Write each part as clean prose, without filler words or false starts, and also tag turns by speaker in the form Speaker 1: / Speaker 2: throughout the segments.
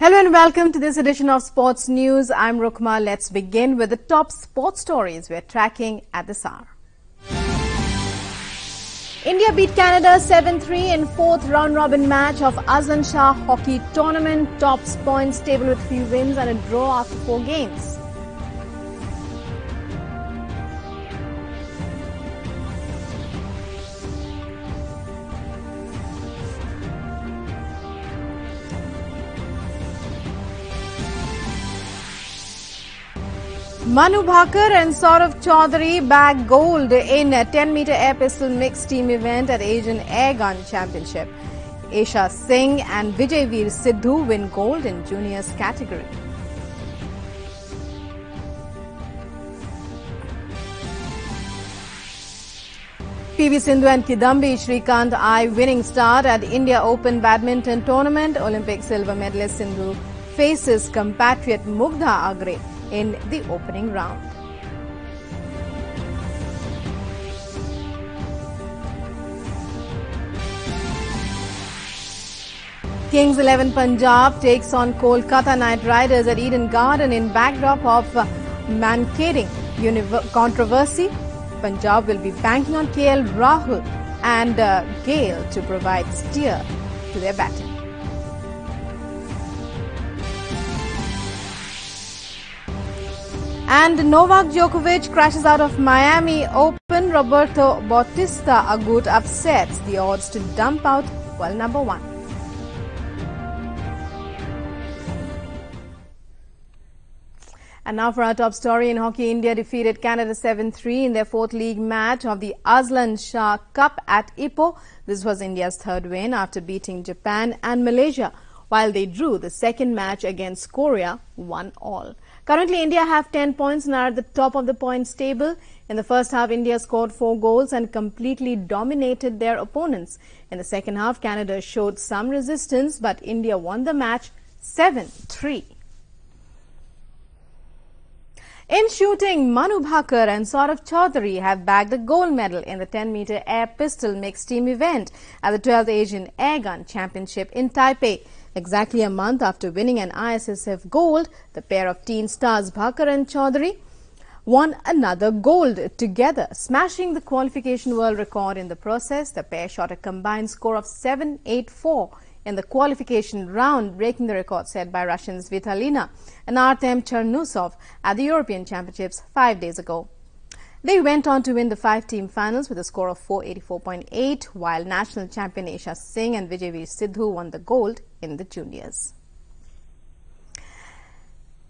Speaker 1: Hello and welcome to this edition of Sports News. I'm Rukma. Let's begin with the top sports stories we're tracking at this hour. India beat Canada 7-3 in fourth round-robin match of Azlan Shah hockey tournament. Tops points table with 3 wins and a draw after 4 games. Manu Bhaker-Saurabh Chaudhary bagged gold in a 10-meter air pistol mixed team event at Asian Air Gun Championship. Isha Singh and Vijay Sindhu win gold in juniors category. PV Sindhu and Kidambi Shrikant eye winning start at India Open Badminton Tournament. Olympic silver medalist Sindhu faces compatriot Mugdha Agre in the opening round. Kings 11 Punjab takes on Kolkata Knight Riders at Eden Garden in backdrop of mankading controversy. Punjab will be banking on KL Rahul and Gale to provide steer to their batting. And Novak Djokovic crashes out of Miami Open. Roberto Bautista Agut upsets the odds to dump out world number 1. And now for our top story in hockey. India defeated Canada 7-3 in their 4th league match of the Azlan Shah Cup at Ipoh. This was India's 3rd win after beating Japan and Malaysia, while they drew the 2nd match against Korea 1-all. Currently, India have 10 points and are at the top of the points table. In the first half, India scored 4 goals and completely dominated their opponents. In the second half, Canada showed some resistance, but India won the match 7-3. In shooting, Manu Bhaker-Saurabh Chaudhary have bagged the gold medal in the 10-meter air pistol mixed team event at the 12th Asian Air Gun Championship in Taipei. Exactly a month after winning an ISSF gold, the pair of teen stars Bhaker and Chaudhary won another gold together, smashing the qualification world record in the process. The pair shot a combined score of 7-8-4 in the qualification round, breaking the record set by Russians Vitalina and Artem Chernusov at the European Championships 5 days ago. They went on to win the 5-team finals with a score of 484.8, while national champion Isha Singh and Vijay Sindhu won the gold in the juniors.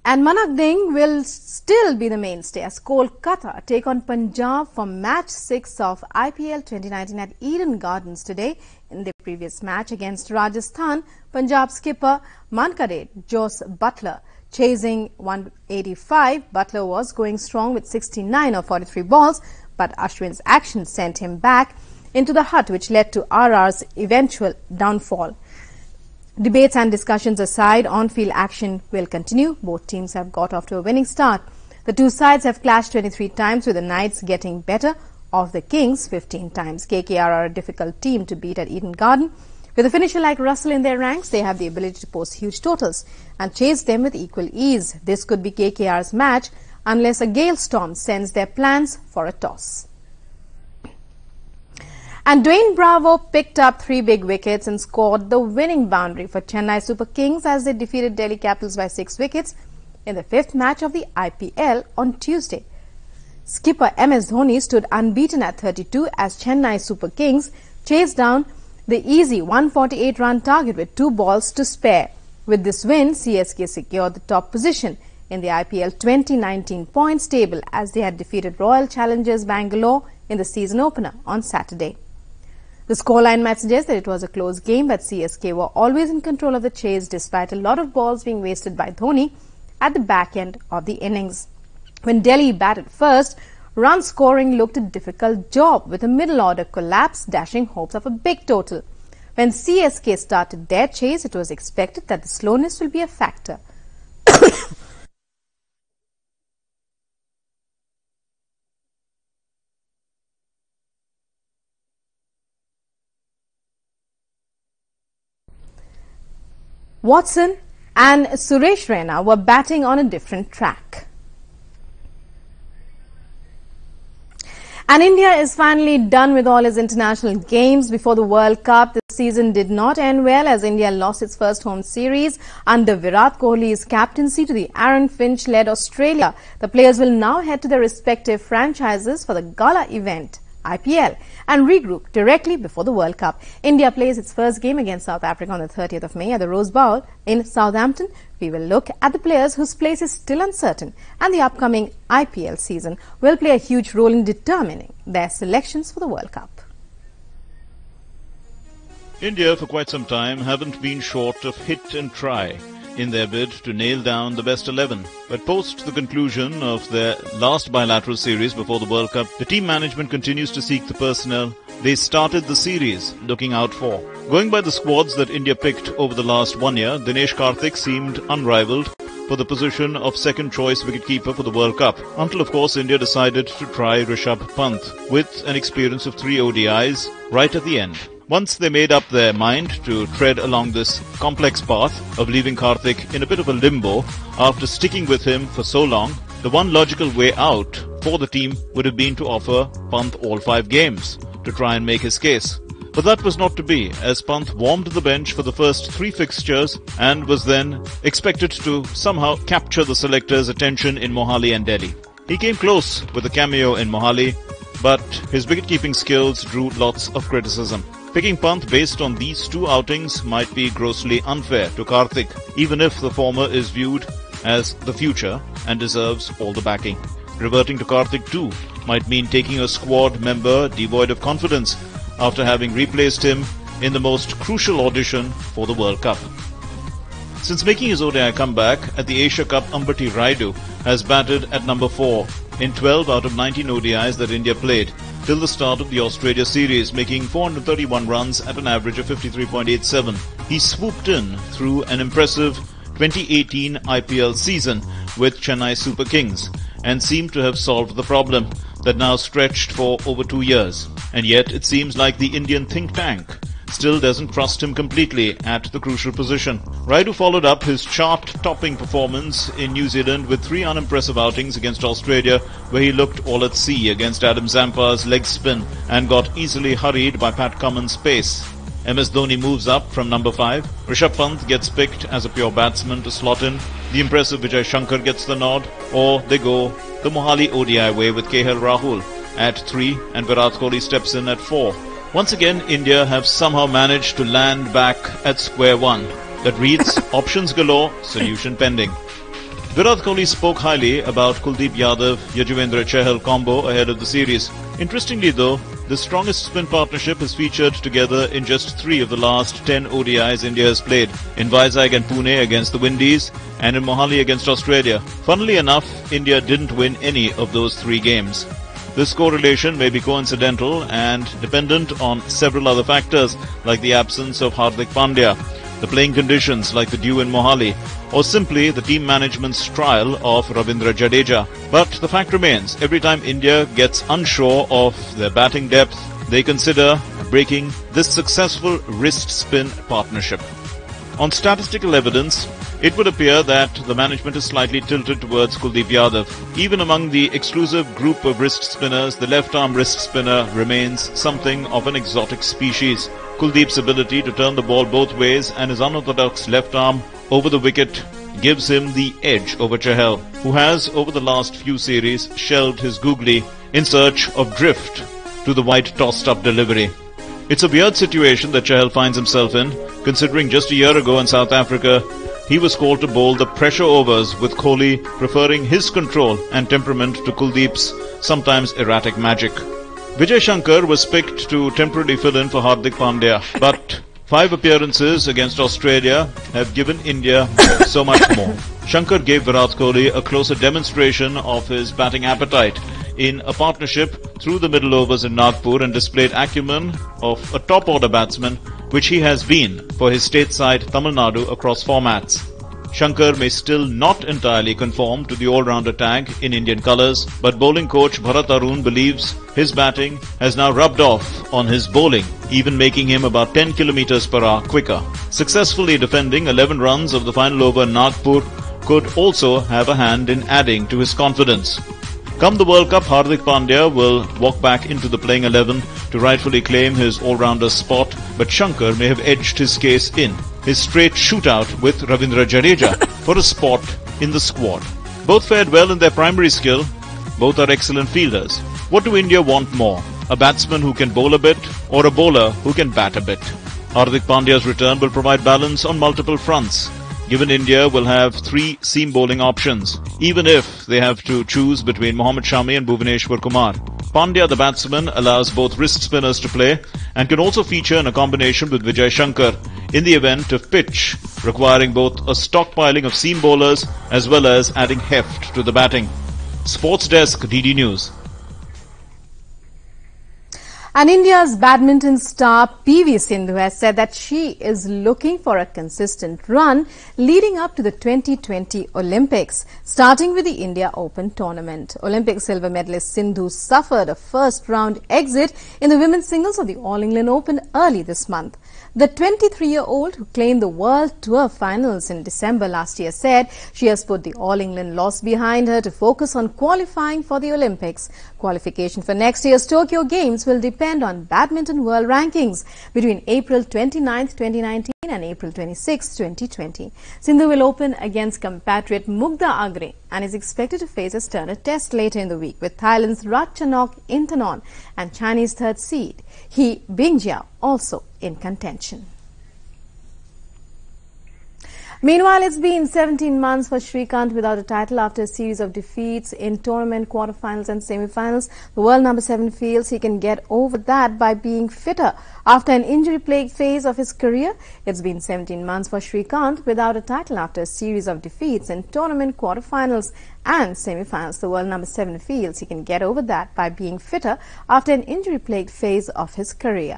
Speaker 1: And Manakding will still be the mainstay as Kolkata take on Punjab for match 6 of IPL 2019 at Eden Gardens today. In the previous match against Rajasthan, Punjab skipper Mankade Jos Buttler chasing 185. Butler was going strong with 69 of 43 balls, but Ashwin's action sent him back into the hut, which led to RR's eventual downfall. Debates and discussions aside, on-field action will continue. Both teams have got off to a winning start. The two sides have clashed 23 times, with the Knights getting better of the Kings 15 times. KKR are a difficult team to beat at Eden Garden. With a finisher like Russell in their ranks, they have the ability to post huge totals and chase them with equal ease. This could be KKR's match unless a gale storm sends their plans for a toss. And Dwayne Bravo picked up 3 big wickets and scored the winning boundary for Chennai Super Kings as they defeated Delhi Capitals by 6 wickets in the 5th match of the IPL on Tuesday. Skipper MS Dhoni stood unbeaten at 32 as Chennai Super Kings chased down the easy 148-run target with 2 balls to spare. With this win, CSK secured the top position in the IPL 2019 points table as they had defeated Royal Challengers Bangalore in the season opener on Saturday. The scoreline might suggest that it was a close game, but CSK were always in control of the chase despite a lot of balls being wasted by Dhoni at the back end of the innings. When Delhi batted first, run scoring looked a difficult job with a middle order collapse dashing hopes of a big total. When CSK started their chase, it was expected that the slowness will be a factor. Watson and Suresh Raina were batting on a different track. And India is finally done with all its international games before the World Cup. The season did not end well as India lost its first home series under Virat Kohli's captaincy to the Aaron Finch-led Australia. The players will now head to their respective franchises for the gala event, IPL, and regroup directly before the World Cup. India plays its first game against South Africa on the 30th of May at the Rose Bowl in Southampton. We will look at the players whose place is still uncertain, and the upcoming IPL season will play a huge role in determining their selections for the World Cup.
Speaker 2: India for quite some time haven't been short of hit and try in their bid to nail down the best 11. But post the conclusion of their last bilateral series before the World Cup, the team management continues to seek the personnel they started the series looking out for. Going by the squads that India picked over the last 1 year, Dinesh Karthik seemed unrivaled for the position of second-choice wicketkeeper for the World Cup, until of course India decided to try Rishabh Pant with an experience of 3 ODIs right at the end. Once they made up their mind to tread along this complex path of leaving Karthik in a bit of a limbo after sticking with him for so long, the one logical way out for the team would have been to offer Pant all 5 games to try and make his case. But that was not to be, as Pant warmed the bench for the first 3 fixtures and was then expected to somehow capture the selectors' attention in Mohali and Delhi. He came close with a cameo in Mohali, but his wicket-keeping skills drew lots of criticism. Picking Pant based on these 2 outings might be grossly unfair to Karthik, even if the former is viewed as the future and deserves all the backing. Reverting to Karthik too might mean taking a squad member devoid of confidence after having replaced him in the most crucial audition for the World Cup. Since making his ODI comeback at the Asia Cup, Ambati Rayudu has batted at number 4 in 12 out of 19 ODIs that India played till the start of the Australia series, making 431 runs at an average of 53.87. He swooped in through an impressive 2018 IPL season with Chennai Super Kings and seemed to have solved the problem that now stretched for over 2 years. And yet it seems like the Indian think tank still doesn't trust him completely at the crucial position. Rayudu followed up his chart-topping performance in New Zealand with 3 unimpressive outings against Australia, where he looked all at sea against Adam Zampa's leg spin and got easily hurried by Pat Cummins' pace. MS Dhoni moves up from number 5. Rishabh Pant gets picked as a pure batsman to slot in. The impressive Vijay Shankar gets the nod, or they go the Mohali ODI way with KL Rahul at 3 and Virat Kohli steps in at 4. Once again, India have somehow managed to land back at square one. That reads, options galore, solution pending. Virat Kohli spoke highly about Kuldeep Yadav-Yajuvendra Chahal combo ahead of the series. Interestingly though, the strongest spin partnership has featured together in just 3 of the last 10 ODIs India has played, in Vizag and Pune against the Windies and in Mohali against Australia. Funnily enough, India didn't win any of those 3 games. This correlation may be coincidental and dependent on several other factors like the absence of Hardik Pandya, the playing conditions like the dew in Mohali, or simply the team management's trial of Ravindra Jadeja. But the fact remains, every time India gets unsure of their batting depth, they consider breaking this successful wrist spin partnership. On statistical evidence, it would appear that the management is slightly tilted towards Kuldeep Yadav. Even among the exclusive group of wrist spinners, the left-arm wrist spinner remains something of an exotic species. Kuldeep's ability to turn the ball both ways and his unorthodox left arm over the wicket gives him the edge over Chahal, who has, over the last few series, shelved his googly in search of drift to the white tossed-up delivery. It's a weird situation that Chahal finds himself in, considering just a year ago in South Africa, he was called to bowl the pressure overs with Kohli preferring his control and temperament to Kuldeep's sometimes erratic magic. Vijay Shankar was picked to temporarily fill in for Hardik Pandya, but 5 appearances against Australia have given India so much more. Shankar gave Virat Kohli a closer demonstration of his batting appetite in a partnership through the middle overs in Nagpur and displayed acumen of a top-order batsman, which he has been for his stateside Tamil Nadu across formats. Shankar may still not entirely conform to the all-rounder tag in Indian colours, but bowling coach Bharat Arun believes his batting has now rubbed off on his bowling, even making him about 10 km per hour quicker. Successfully defending 11 runs of the final over in Nagpur could also have a hand in adding to his confidence. Come the World Cup, Hardik Pandya will walk back into the playing 11 to rightfully claim his all-rounder spot, but Shankar may have edged his case in his straight shootout with Ravindra Jadeja for a spot in the squad. Both fared well in their primary skill. Both are excellent fielders. What do India want more? A batsman who can bowl a bit or a bowler who can bat a bit? Hardik Pandya's return will provide balance on multiple fronts, given India will have 3 seam bowling options, even if they have to choose between Mohammad Shami and Bhuvaneshwar Kumar. Pandya, the batsman, allows both wrist spinners to play and can also feature in a combination with Vijay Shankar in the event of pitch requiring both a stockpiling of seam bowlers as well as adding heft to the batting. Sports Desk, DD News.
Speaker 1: And India's badminton star PV Sindhu has said that she is looking for a consistent run leading up to the 2020 Olympics, starting with the India Open tournament. Olympic silver medalist Sindhu suffered a first-round exit in the women's singles of the All England Open early this month. The 23-year-old, who claimed the World Tour finals in December last year, said she has put the All England loss behind her to focus on qualifying for the Olympics. Qualification for next year's Tokyo Games will depend on badminton world rankings between April 29, 2019 and April 26, 2020. Sindhu will open against compatriot Mugdha Agre and is expected to face a sterner test later in the week with Thailand's Ratchanok Intanon and Chinese third seed He Bingjiao also in contention. Meanwhile, it's been 17 months for Srikanth without a title after a series of defeats in tournament quarterfinals and semi-finals. The world number 7 feels he can get over that by being fitter after an injury-plagued phase of his career. It's been 17 months for Srikanth without a title after a series of defeats in tournament quarterfinals and semi-finals. The world number 7 feels he can get over that by being fitter after an injury-plagued phase of his career.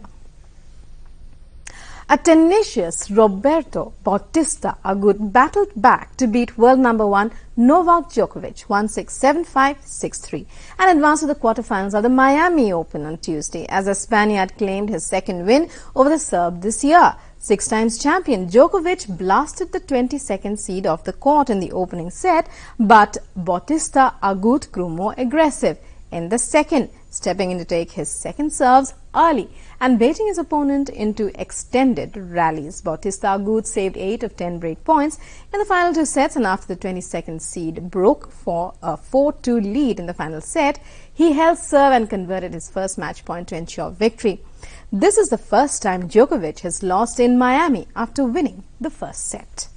Speaker 1: A tenacious Roberto Bautista Agut battled back to beat world number 1 Novak Djokovic 1-6, 7-5, 6-3 and advanced to the quarterfinals of the Miami Open on Tuesday as the Spaniard claimed his second win over the Serb this year. 6 times champion Djokovic blasted the 22nd seed off the court in the opening set, but Bautista Agut grew more aggressive in the second, stepping in to take his second serves early and baiting his opponent into extended rallies. Bautista Agut saved 8 of 10 break points in the final 2 sets, and after the 22nd seed broke for a 4-2 lead in the final set, he held serve and converted his first match point to ensure victory. This is the first time Djokovic has lost in Miami after winning the first set.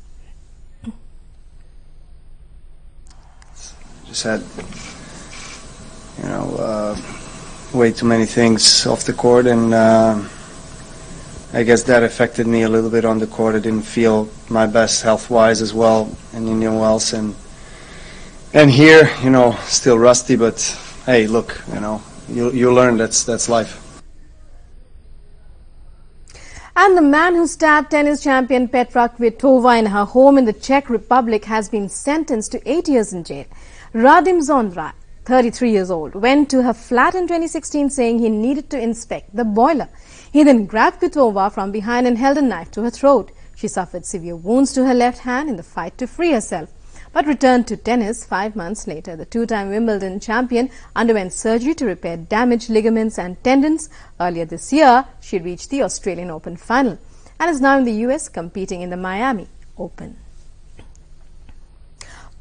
Speaker 3: Just had, way too many things off the court, and I guess that affected me a little bit on the court. I didn't feel my best health-wise as well in Indian Wells, and here, still rusty, but hey, look, you learn, that's life.
Speaker 1: And the man who stabbed tennis champion Petra Kvitova in her home in the Czech Republic has been sentenced to 8 years in jail. Radim Zondraj, 33 years old, went to her flat in 2016 saying he needed to inspect the boiler. He then grabbed Kvitova from behind and held a knife to her throat. She suffered severe wounds to her left hand in the fight to free herself, but returned to tennis 5 months later. The 2-time Wimbledon champion underwent surgery to repair damaged ligaments and tendons. Earlier this year, she reached the Australian Open final and is now in the US competing in the Miami Open.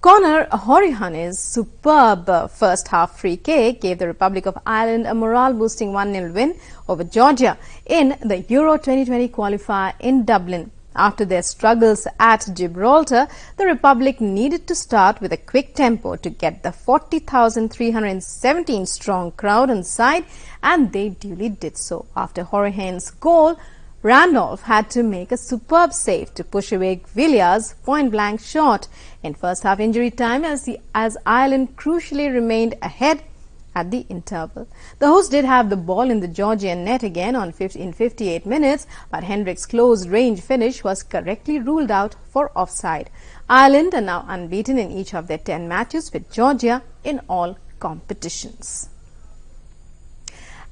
Speaker 1: Conor Hourihany's superb first-half free kick gave the Republic of Ireland a morale-boosting 1-0 win over Georgia in the Euro 2020 qualifier in Dublin. After their struggles at Gibraltar, the Republic needed to start with a quick tempo to get the 40,317-strong crowd on side, and they duly did so. After Hourihany's goal, Randolph had to make a superb save to push away Villiers' point-blank shot in first-half injury time as Ireland crucially remained ahead at the interval. The hosts did have the ball in the Georgian net again in 58 minutes, but Hendrick's close-range finish was correctly ruled out for offside. Ireland are now unbeaten in each of their 10 matches with Georgia in all competitions.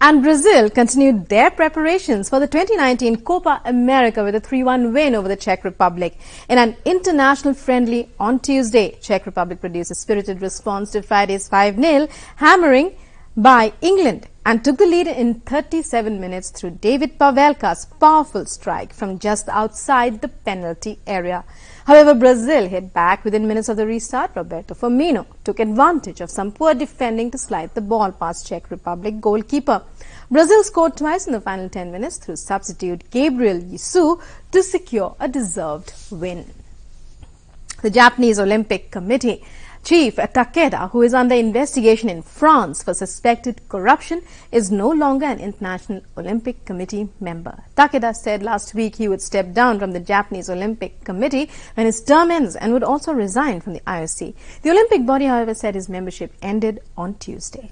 Speaker 1: And Brazil continued their preparations for the 2019 Copa America with a 3-1 win over the Czech Republic. In an international friendly on Tuesday, Czech Republic produced a spirited response to Friday's 5-0 hammering by England and took the lead in 37 minutes through David Pavelka's powerful strike from just outside the penalty area. However, Brazil hit back within minutes of the restart. Roberto Firmino took advantage of some poor defending to slide the ball past Czech Republic goalkeeper. Brazil scored twice in the final 10 minutes through substitute Gabriel Jesus to secure a deserved win. The Japanese Olympic Committee Chief Takeda, who is under investigation in France for suspected corruption, is no longer an International Olympic Committee member. Takeda said last week he would step down from the Japanese Olympic Committee when his term ends and would also resign from the IOC. The Olympic body, however, said his membership ended on Tuesday.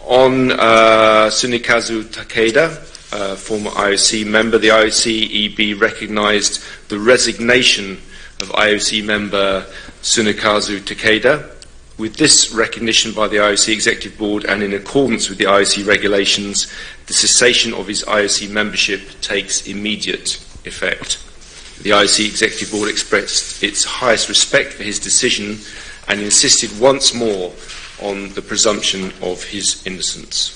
Speaker 4: On Tsunekazu Takeda, former IOC member, the IOC-EB recognised the resignation of IOC member Tsunekazu Takeda. With this recognition by the IOC Executive Board and in accordance with the IOC regulations, the cessation of his IOC membership takes immediate effect. The IOC Executive Board expressed its highest respect for his decision and insisted once more on the presumption of his innocence.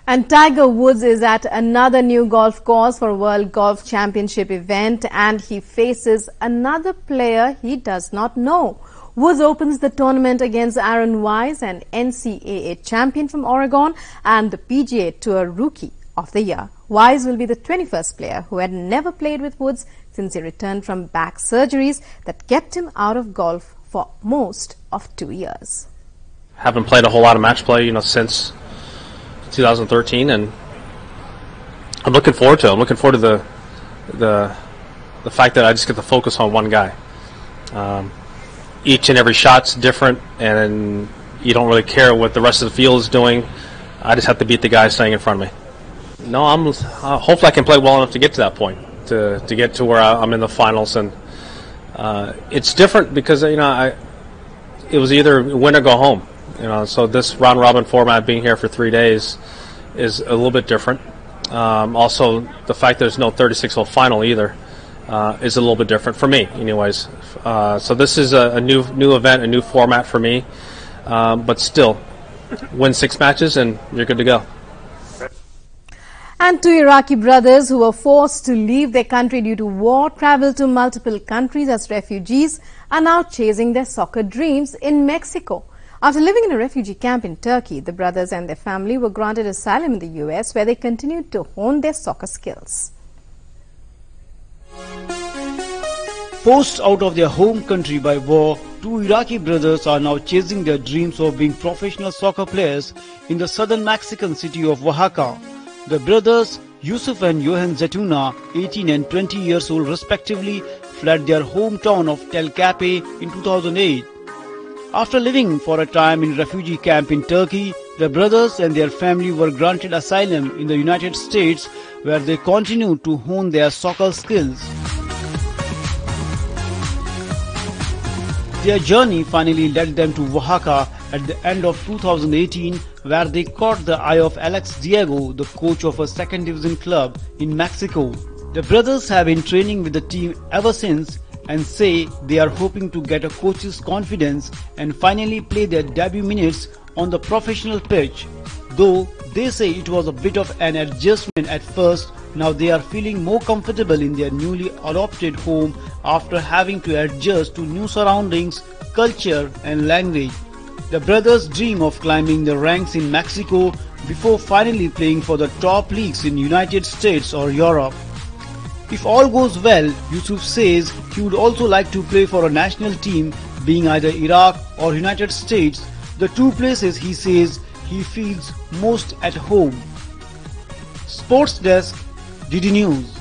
Speaker 1: And Tiger Woods is at another new golf course for a World Golf Championship event, and he faces another player he does not know. Woods opens the tournament against Aaron Wise, an NCAA champion from Oregon and the PGA Tour Rookie of the Year. Wise will be the 21st player who had never played with Woods since he returned from back surgeries that kept him out of golf for most of 2 years.
Speaker 5: Haven't played a whole lot of match play, since 2013, and I'm looking forward to it. I'm looking forward to the fact that I just get to focus on one guy. Each and every shot's different, and you don't really care what the rest of the field is doing. I just have to beat the guy standing in front of me. No, hopefully I can play well enough to get to that point, to get to where I'm in the finals, and it's different because it was either win or go home. So this round robin format, being here for 3 days, is a little bit different. Also, the fact there's no 36-hole final either is a little bit different for me, anyways. So this is a new event, a new format for me. But still, win 6 matches and you're good to go.
Speaker 1: And 2 Iraqi brothers who were forced to leave their country due to war, traveled to multiple countries as refugees, are now chasing their soccer dreams in Mexico. After living in a refugee camp in Turkey, the brothers and their family were granted asylum in the US, where they continued to hone their soccer skills.
Speaker 6: Forced out of their home country by war, 2 Iraqi brothers are now chasing their dreams of being professional soccer players in the southern Mexican city of Oaxaca. The brothers, Yusuf and Johan Zetuna, 18 and 20 years old respectively, fled their hometown of Tel Cape in 2008. After living for a time in a refugee camp in Turkey, the brothers and their family were granted asylum in the United States, where they continue to hone their soccer skills. Their journey finally led them to Oaxaca at the end of 2018, where they caught the eye of Alex Diego, the coach of a second division club in Mexico. The brothers have been training with the team ever since and say they are hoping to get a coach's confidence and finally play their debut minutes on the professional pitch. Though they say it was a bit of an adjustment at first, now they are feeling more comfortable in their newly adopted home after having to adjust to new surroundings, culture and language. The brothers dream of climbing the ranks in Mexico before finally playing for the top leagues in United States or Europe. If all goes well, Yusuf says he would also like to play for a national team, being either Iraq or United States, the 2 places he says he feels most at home. Sports Desk, DD News.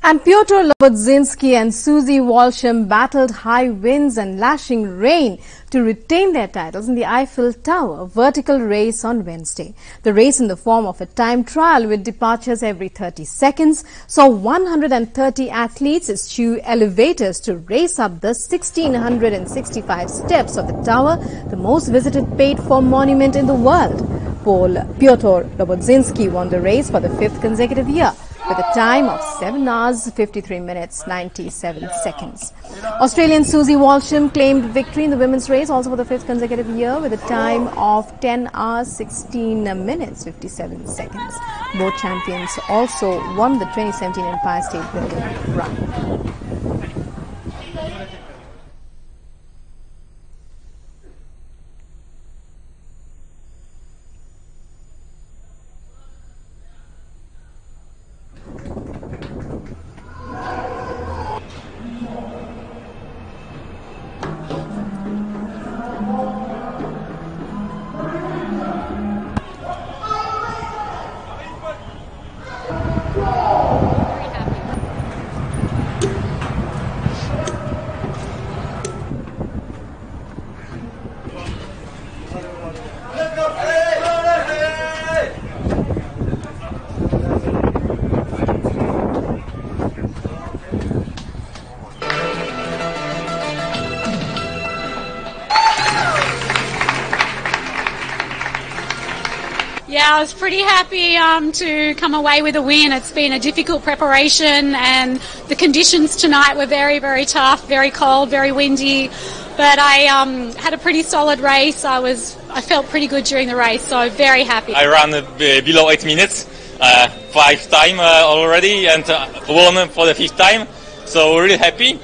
Speaker 1: And Piotr Lobodzinski and Suzy Walsham battled high winds and lashing rain to retain their titles in the Eiffel Tower vertical race on Wednesday. The race, in the form of a time trial with departures every 30 seconds, saw 130 athletes eschew elevators to race up the 1,665 steps of the tower, the most visited paid-for monument in the world. Piotr Lobodzinski won the race for the 5th consecutive year, with a time of 7 hours, 53 minutes, 97 seconds. Australian Suzy Walsham claimed victory in the women's race also for the 5th consecutive year with a time of 10 hours, 16 minutes, 57 seconds. Both champions also won the 2017 Empire State Building Run.
Speaker 7: Yeah, I was pretty happy to come away with a win. It's been a difficult preparation and the conditions tonight were very, very tough, very cold, very windy. But I had a pretty solid race. I felt pretty good during the race, so very happy.
Speaker 8: I ran below 8 minutes, 5 times already, and won for the 5th time. So really happy.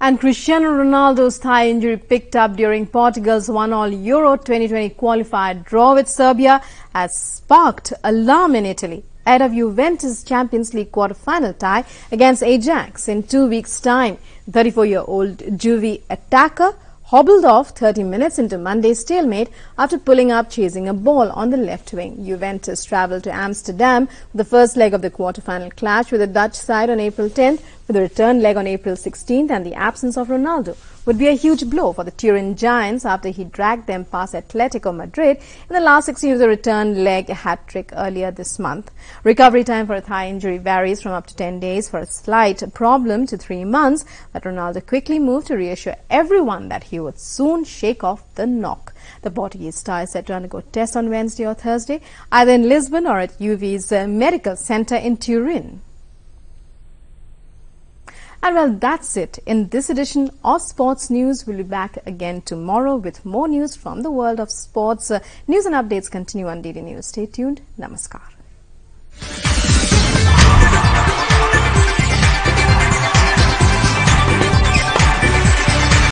Speaker 1: And Cristiano Ronaldo's thigh injury picked up during Portugal's 1-all Euro 2020 qualifier draw with Serbia has sparked alarm in Italy ahead of Juventus Champions League quarter-final tie against Ajax in 2 weeks' time. 34-year-old Juve attacker hobbled off 30 minutes into Monday's stalemate after pulling up chasing a ball on the left wing. Juventus travelled to Amsterdam for the first leg of the quarter-final clash with the Dutch side on April 10th, with the return leg on April 16th, and the absence of Ronaldo would be a huge blow for the Turin Giants after he dragged them past Atletico Madrid in the last 16 of the return leg hat-trick earlier this month. Recovery time for a thigh injury varies from up to 10 days for a slight problem to 3 months, but Ronaldo quickly moved to reassure everyone that he would soon shake off the knock. The Portuguese star is set to undergo tests on Wednesday or Thursday, either in Lisbon or at UV's medical centre in Turin. And well, that's it in this edition of Sports News. We'll be back again tomorrow with more news from the world of sports. News and updates continue on DD News. Stay tuned. Namaskar.